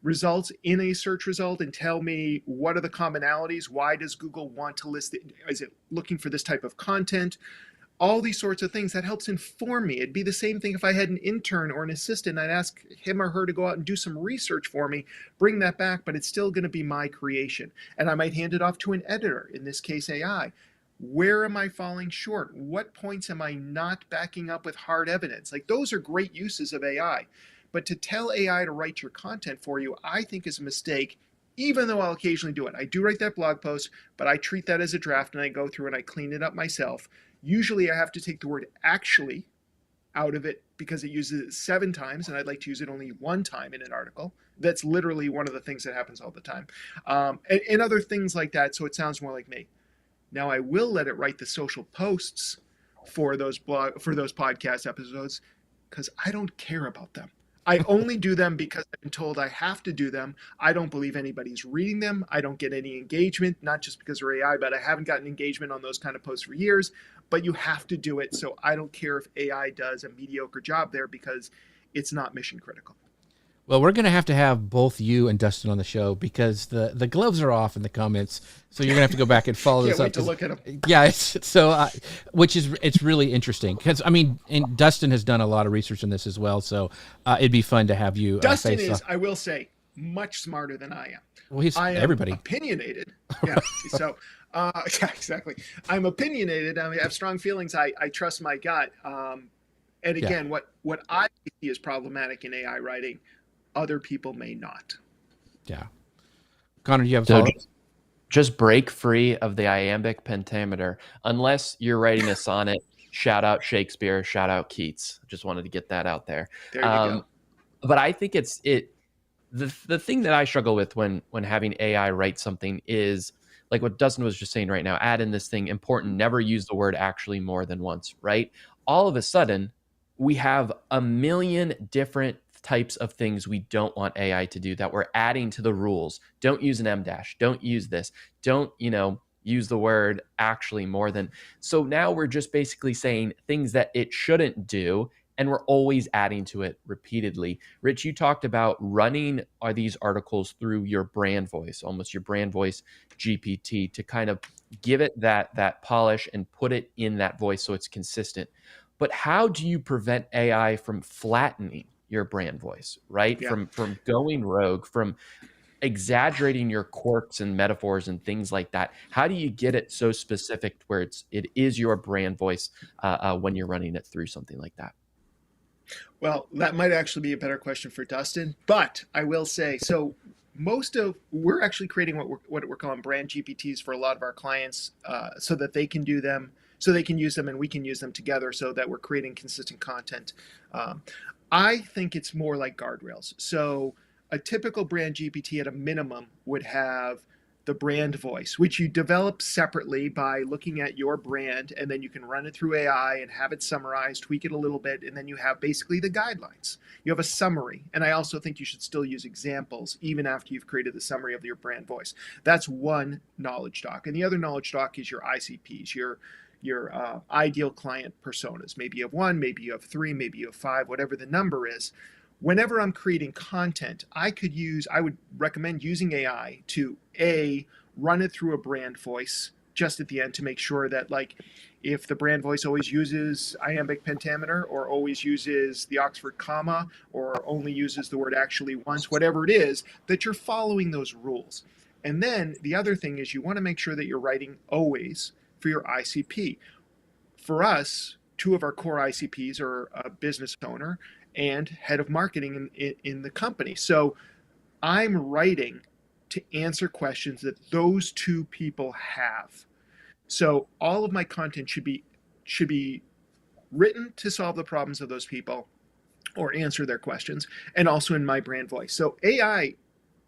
results in a search result and tell me what are the commonalities. Why does Google want to list it? Is it looking for this type of content? All these sorts of things that helps inform me. It'd be the same thing if I had an intern or an assistant. I'd ask him or her to go out and do some research for me, bring that back, but it's still going to be my creation. And I might hand it off to an editor, in this case AI. Where am I falling short? What points am I not backing up with hard evidence? Like, those are great uses of AI. But to tell AI to write your content for you, I think is a mistake, even though I'll occasionally do it. I do write that blog post, but I treat that as a draft and I go through and I clean it up myself. Usually I have to take the word actually out of it because it uses it 7 times and I'd like to use it only 1 time in an article. That's literally one of the things that happens all the time. And other things like that, so it sounds more like me. Now I will let it write the social posts for those podcast episodes because I don't care about them. I only do them because I've been told I have to do them. I don't believe anybody's reading them. I don't get any engagement, not just because of AI, but I haven't gotten engagement on those kind of posts for years. But you have to do it. So I don't care if AI does a mediocre job there because it's not mission critical. Well, we're going to have both you and Dustin on the show because the gloves are off in the comments. So you're going to have to go back and follow this up. Can't wait to look at them. Yeah, it's really interesting because, I mean, and Dustin has done a lot of research on this as well. So it'd be fun to have you. Dustin is, I will say, much smarter than I am. Well, I am everybody. Opinionated. Yeah. So, yeah, exactly. I'm opinionated. I have strong feelings. I trust my gut. And again, what I see is problematic in AI writing, other people may not. Yeah. Connor, do you have a follow-up? Just break free of the iambic pentameter, unless you're writing a sonnet. Shout out Shakespeare, shout out Keats. Just wanted to get that out there. There you go. But I think the thing that I struggle with when having AI write something is like what Dustin was just saying right now. Add in this thing important, never use the word actually more than once, right? All of a sudden, we have a million different types of things we don't want AI to do that we're adding to the rules. Don't use an M dash. Don't use this. Don't, use the word actually more than. So now we're just basically saying things that it shouldn't do, and we're always adding to it repeatedly. Rich, you talked about running these articles through your brand voice, almost your brand voice GPT, to kind of give it that polish and put it in that voice so it's consistent. But how do you prevent AI from flattening your brand voice, right? Yeah. From going rogue, from exaggerating your quirks and metaphors and things like that? How do you get it so specific where it is your brand voice when you're running it through something like that? Well, that might actually be a better question for Dustin, but I will say, so we're actually creating what we're calling brand GPTs for a lot of our clients so that they can do them, so they can use them and we can use them together so that we're creating consistent content. I think it's more like guardrails. So a typical brand GPT at a minimum would have the brand voice, which you develop separately by looking at your brand, and then you can run it through AI and have it summarized, tweak it a little bit, and then you have basically the guidelines. You have a summary. And I also think you should still use examples even after you've created the summary of your brand voice. That's one knowledge doc. And the other knowledge doc is your ICPs, your ideal client personas. Maybe you have 1, maybe you have 3, maybe you have 5, whatever the number is. Whenever I'm creating content, I would recommend using AI to run it through a brand voice just at the end to make sure that, like, if the brand voice always uses iambic pentameter or always uses the Oxford comma or only uses the word actually once, whatever it is, that you're following those rules. And then the other thing is you want to make sure that you're writing always for your ICP. For us, 2 of our core ICPs are a business owner and head of marketing in the company. So I'm writing to answer questions that those 2 people have. So all of my content should be written to solve the problems of those people or answer their questions, and also in my brand voice. So AI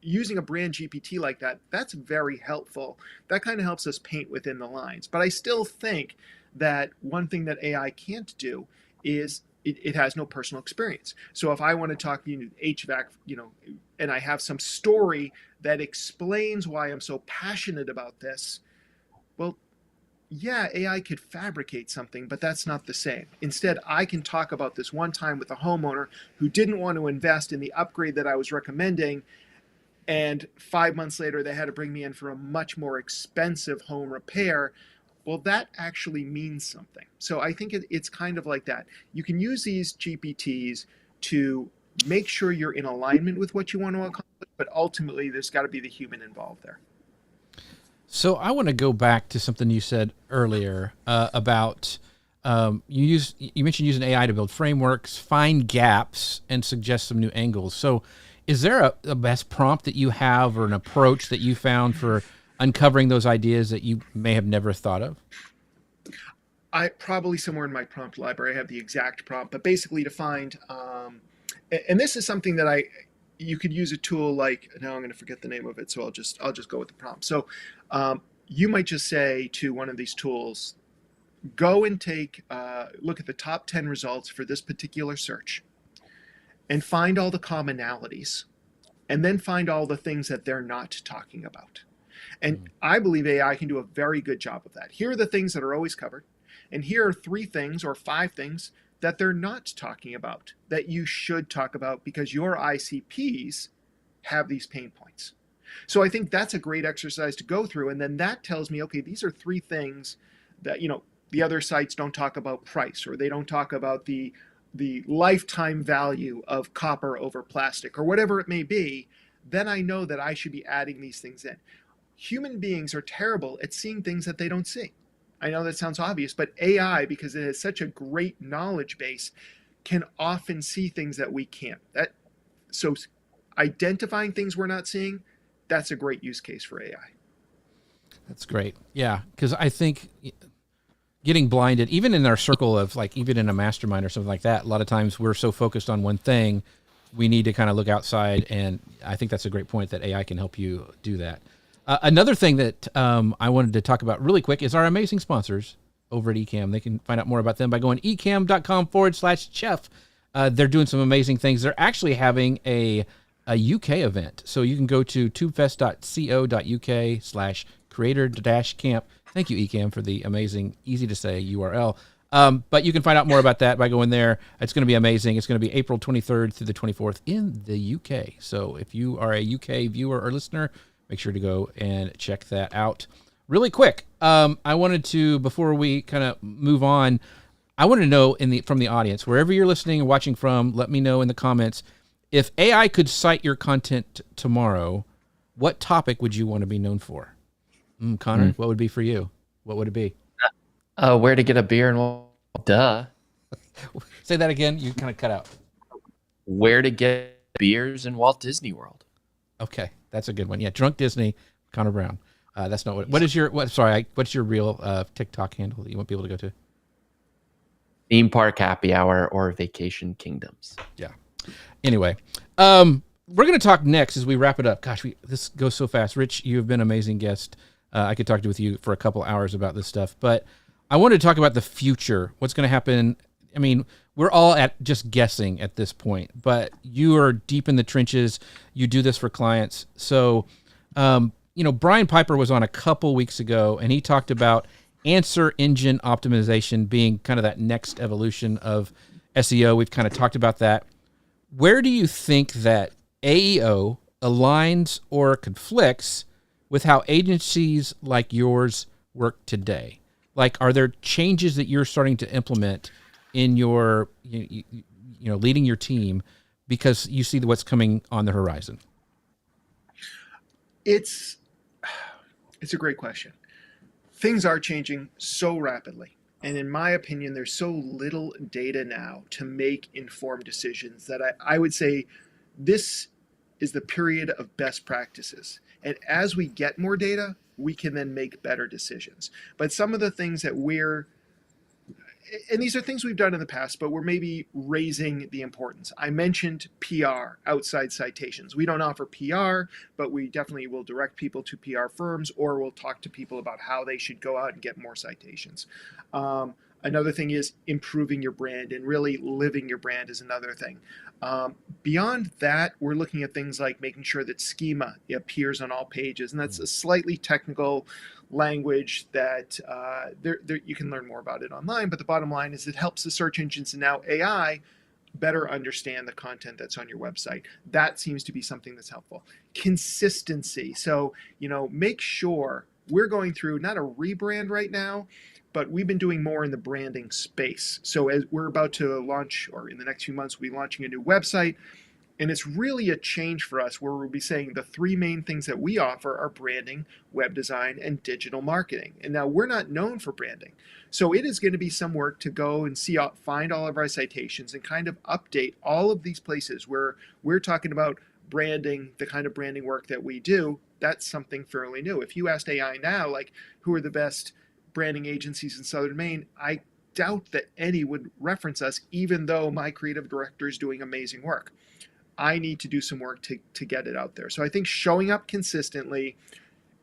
using a brand GPT like that, that's very helpful. That kind of helps us paint within the lines. But I still think that one thing that AI can't do is it has no personal experience. So if I want to talk HVAC, and I have some story that explains why I'm so passionate about this, well, yeah, AI could fabricate something, but that's not the same. Instead, I can talk about this one time with a homeowner who didn't want to invest in the upgrade that I was recommending, and 5 months later they had to bring me in for a much more expensive home repair. Well, that actually means something. So I think it's kind of like that. You can use these GPTs to make sure you're in alignment with what you want to accomplish, but ultimately there's got to be the human involved there. So I want to go back to something you said earlier about you mentioned using AI to build frameworks, find gaps, and suggest some new angles. So is there a best prompt that you have or an approach that you found for uncovering those ideas that you may have never thought of? I probably somewhere in my prompt library I have the exact prompt, but basically to find, and this is something that you could use a tool like, now I'm going to forget the name of it, so I'll just go with the prompt. So you might just say to one of these tools, go and look at the top 10 results for this particular search and find all the commonalities, and then find all the things that they're not talking about. And I believe AI can do a very good job of that. Here are the things that are always covered, and here are 3 things or 5 things that they're not talking about that you should talk about because your ICPs have these pain points. So I think that's a great exercise to go through. And then that tells me, okay, these are 3 things that, the other sites don't talk about price, or they don't talk about the lifetime value of copper over plastic, or whatever it may be. Then I know that I should be adding these things in. Human beings are terrible at seeing things that they don't see. I know that sounds obvious, but AI, because it has such a great knowledge base, can often see things that we can't. So identifying things we're not seeing, that's a great use case for AI. That's great. Yeah, because I think getting blinded, even in our circle of even in a mastermind or something like that, a lot of times we're so focused on one thing, we need to kind of look outside. And I think that's a great point that AI can help you do that. Another thing that I wanted to talk about really quick is our amazing sponsors over at Ecamm. They can find out more about them by going ecamm.com/chef. They're doing some amazing things. They're actually having a UK event. So you can go to tubefest.co.uk/creator-camp. Thank you, Ecamm, for the amazing, easy to say URL. But you can find out more about that by going there. It's going to be amazing. It's going to be April 23rd through the 24th in the UK. So if you are a UK viewer or listener, make sure to go and check that out. Really quick, I wanted to, before we kind of move on, I want to know from the audience, wherever you're listening and watching from, let me know in the comments, if AI could cite your content tomorrow, what topic would you want to be known for? Connor, what would be for you? What would it be? Where to get a beer and duh. Say that again. You kind of cut out. Where to get beers in Walt Disney World. Okay, that's a good one. Yeah, Drunk Disney, Connor Brown. That's not what's your real TikTok handle that you want people to go to? Theme Park Happy Hour or Vacation Kingdoms. Yeah. Anyway, we're going to talk next as we wrap it up. Gosh, this goes so fast. Rich, you have been an amazing guest. I could talk with you for a couple hours about this stuff, but I wanted to talk about the future. What's going to happen? I mean, we're all just guessing at this point, but you are deep in the trenches. You do this for clients. So, Brian Piper was on a couple weeks ago, and he talked about answer engine optimization being kind of that next evolution of SEO. We've kind of talked about that. Where do you think that AEO aligns or conflicts with how agencies like yours work today? Like, are there changes that you're starting to implement in your, leading your team because you see what's coming on the horizon? It's a great question. Things are changing so rapidly. And in my opinion, there's so little data now to make informed decisions that I would say this is the period of best practices. And as we get more data, we can then make better decisions. But some of the things that and these are things we've done in the past, but we're maybe raising the importance. I mentioned PR, outside citations. We don't offer PR, but we definitely will direct people to PR firms, or we'll talk to people about how they should go out and get more citations. Another thing is improving your brand, and really living your brand is another thing. Beyond that, we're looking at things like making sure that schema appears on all pages, and that's a slightly technical language that you can learn more about it online. But the bottom line is it helps the search engines and now AI better understand the content that's on your website. That seems to be something that's helpful. Consistency. So, make sure we're going through not a rebrand right now, but we've been doing more in the branding space. So as we're about to launch, or in the next few months, we'll be launching a new website. And it's really a change for us, where we'll be saying the three main things that we offer are branding, web design, and digital marketing. And now we're not known for branding. So it is going to be some work to go and find all of our citations and kind of update all of these places where we're talking about branding, the kind of branding work that we do. That's something fairly new. If you asked AI now, like, who are the best branding agencies in Southern Maine, I doubt that any would reference us, even though my creative director is doing amazing work. I need to do some work to get it out there. So I think showing up consistently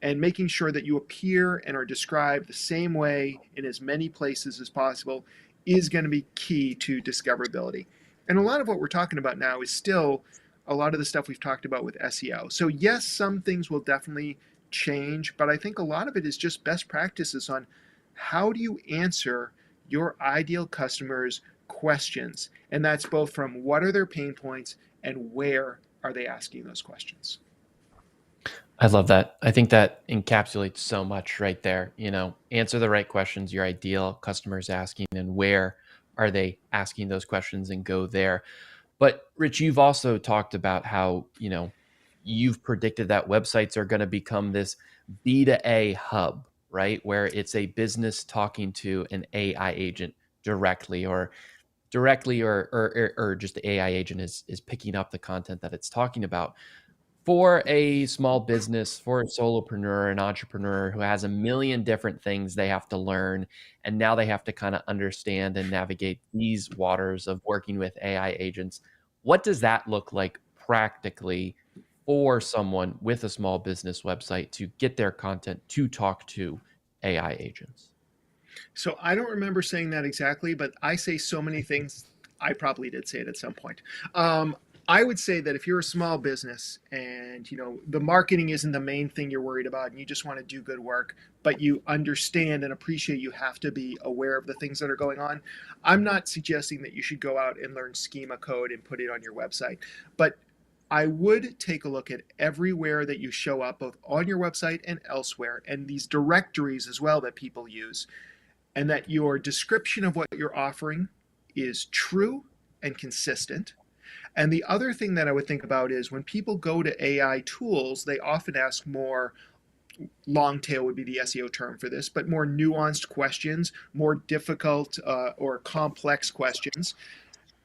and making sure that you appear and are described the same way in as many places as possible is going to be key to discoverability. And a lot of what we're talking about now is still a lot of the stuff we've talked about with SEO. So yes, some things will definitely change, but I think a lot of it is just best practices on how do you answer your ideal customers' questions. And that's both from what are their pain points and where are they asking those questions. I love that. I think that encapsulates so much right there. Answer the right questions your ideal customers asking, and where are they asking those questions, and go there. But Rich, you've also talked about how, you've predicted that websites are going to become this B2A hub, right? Where it's a business talking to an AI agent directly, or just the AI agent is picking up the content that it's talking about. For a small business, for a solopreneur, an entrepreneur who has a million different things they have to learn, and now they have to kind of understand and navigate these waters of working with AI agents, what does that look like practically for someone with a small business website to get their content to talk to AI agents? So I don't remember saying that exactly, but I say so many things. I probably did say it at some point. I would say that if you're a small business and the marketing isn't the main thing you're worried about, and you just want to do good work, but you understand and appreciate you have to be aware of the things that are going on, I'm not suggesting that you should go out and learn schema code and put it on your website. But I would take a look at everywhere that you show up, both on your website and elsewhere, and these directories as well that people use, and that your description of what you're offering is true and consistent. And the other thing that I would think about is when people go to AI tools, they often ask more, long tail would be the SEO term for this, but more nuanced questions, more difficult or complex questions.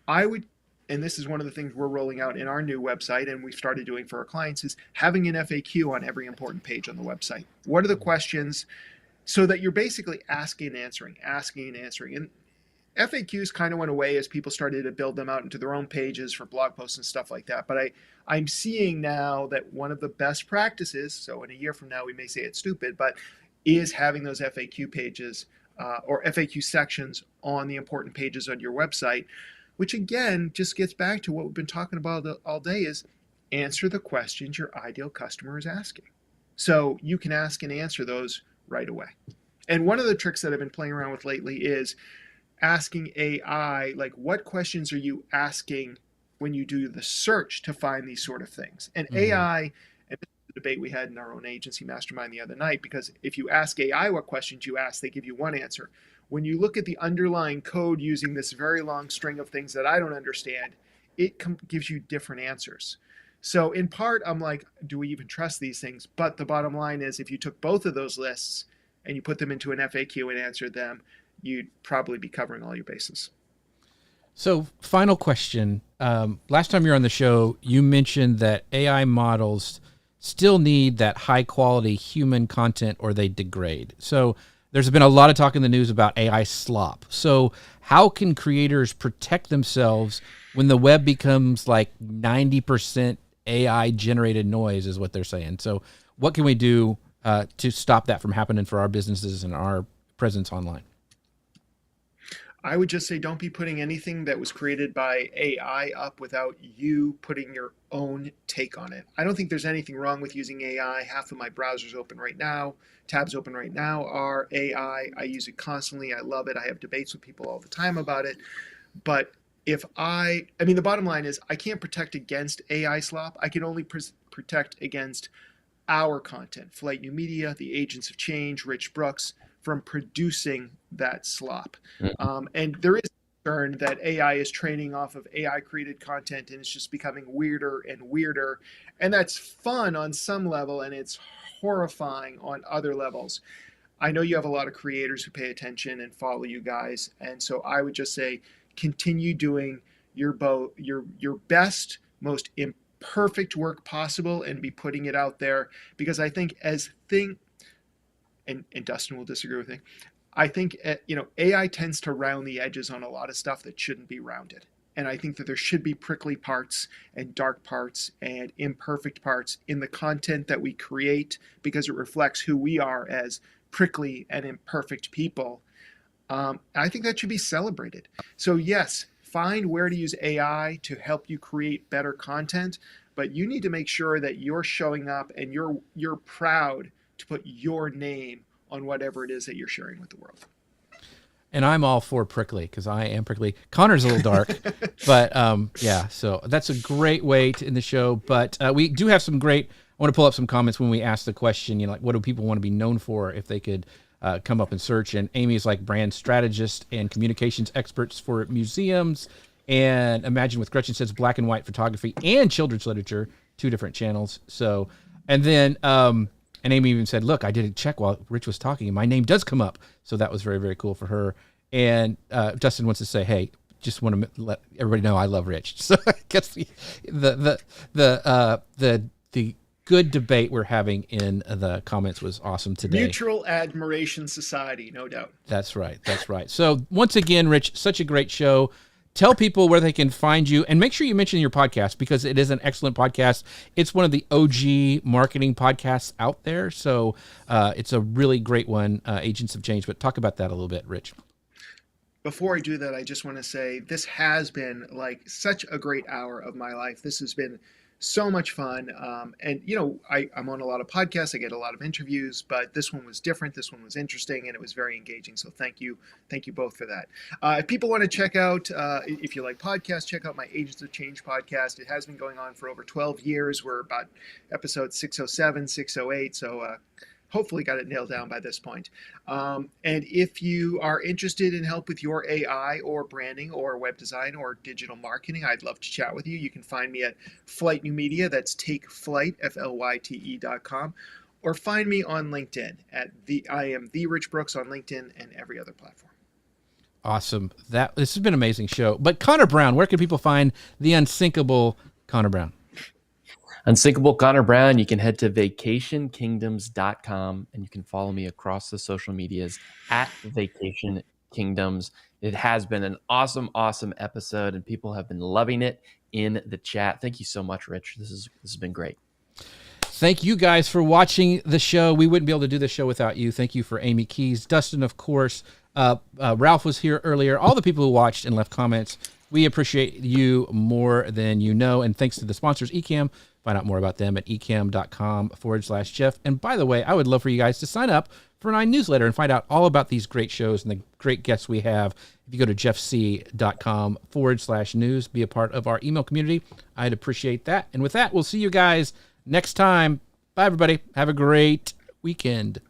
I would, and this is one of the things we're rolling out in our new website, and we've started doing for our clients, is having an FAQ on every important page on the website. What are the questions? So that you're basically asking and answering. And FAQs kind of went away as people started to build them out into their own pages for blog posts and stuff like that. But I'm seeing now that one of the best practices, so in a year from now we may say it's stupid, but is having those FAQ pages or FAQ sections on the important pages on your website, which again just gets back to what we've been talking about all day, is answer the questions your ideal customer is asking. So you can ask and answer those right away. And one of the tricks that I've been playing around with lately is asking AI, like, what questions are you asking when you do the search to find these sort of things? And AI, and this is a debate we had in our own agency mastermind the other night, because if you ask AI what questions you ask, they give you one answer. When you look at the underlying code using this very long string of things that I don't understand, it gives you different answers. So in part, I'm like, do we even trust these things? But the bottom line is, if you took both of those lists and you put them into an FAQ and answered them, you'd probably be covering all your bases. So final question. Last time you were on the show, you mentioned that AI models still need that high quality human content or they degrade. So there's been a lot of talk in the news about AI slop. So how can creators protect themselves when the web becomes like 90% AI generated noise is what they're saying. So what can we do to stop that from happening for our businesses and our presence online? I would just say don't be putting anything that was created by AI up without you putting your own take on it. I don't think there's anything wrong with using AI. Half of my browsers open right now, tabs open right now are AI. I use it constantly. I love it. I have debates with people all the time about it. But I mean, the bottom line is I can't protect against AI slop. I can only protect against our content, Flyte New Media, the Agents of Change, Rich Brooks, from producing that slop. And there is concern that AI is training off of AI created content and it's just becoming weirder and weirder. And that's fun on some level and it's horrifying on other levels. I know you have a lot of creators who pay attention and follow you guys. And so I would just say, continue doing your best, most imperfect work possible and be putting it out there, because I think and Dustin will disagree with me, I think AI tends to round the edges on a lot of stuff that shouldn't be rounded. And I think that there should be prickly parts and dark parts and imperfect parts in the content that we create, because it reflects who we are as prickly and imperfect people. I think that should be celebrated. So yes, find where to use AI to help you create better content, but you need to make sure that you're showing up and you're proud to put your name on whatever it is that you're sharing with the world. And I'm all for prickly because I am prickly. Connor's a little dark, but yeah, so that's a great way to end the show. But we do have some great, I want to pull up some comments when we asked the question, like what do people want to be known for if they could come up and search. And Amy's like brand strategist and communications experts for museums. And Imagine with Gretchen says black and white photography and children's literature, 2 different channels. So, and then, and Amy even said, look, I did a check while Rich was talking and my name does come up. So that was very, very cool for her. And Justin wants to say, hey, just want to let everybody know I love Rich. So I guess the good debate we're having in the comments was awesome today. Mutual admiration society, no doubt. That's right. That's right. So once again, Rich, such a great show. Tell people where they can find you and make sure you mention your podcast because it is an excellent podcast. It's one of the OG marketing podcasts out there. So it's a really great one, Agents of Change. But talk about that a little bit, Rich. Before I do that, I just want to say this has been like such a great hour of my life. This has been so much fun. And, I'm on a lot of podcasts. I get a lot of interviews, but this one was different. This one was interesting and it was very engaging. So thank you. Thank you both for that. If people want to check out, if you like podcasts, check out my Agents of Change podcast. It has been going on for over 12 years. We're about episode 607, 608. So, hopefully got it nailed down by this point. And if you are interested in help with your AI or branding or web design or digital marketing, I'd love to chat with you. You can find me at Flyte New Media. That's Take Flyte, FLYTE.com. Or find me on LinkedIn I am the Rich Brooks on LinkedIn and every other platform. Awesome. This has been an amazing show. But Connor Brown, where can people find the unsinkable Connor Brown? Unsinkable Connor Brown, you can head to vacationkingdoms.com and you can follow me across the social medias at Vacation Kingdoms. It has been an awesome, awesome episode and people have been loving it in the chat. Thank you so much, Rich. This has been great. Thank you guys for watching the show. We wouldn't be able to do the show without you. Thank you for Amy Keys, Dustin, of course. Ralph was here earlier. All the people who watched and left comments. We appreciate you more than you know. And thanks to the sponsors, Ecamm. Find out more about them at ecamm.com/Jeff. And by the way, I would love for you guys to sign up for my newsletter and find out all about these great shows and the great guests we have. If you go to jeffc.com/news, be a part of our email community. I'd appreciate that. And with that, we'll see you guys next time. Bye, everybody. Have a great weekend.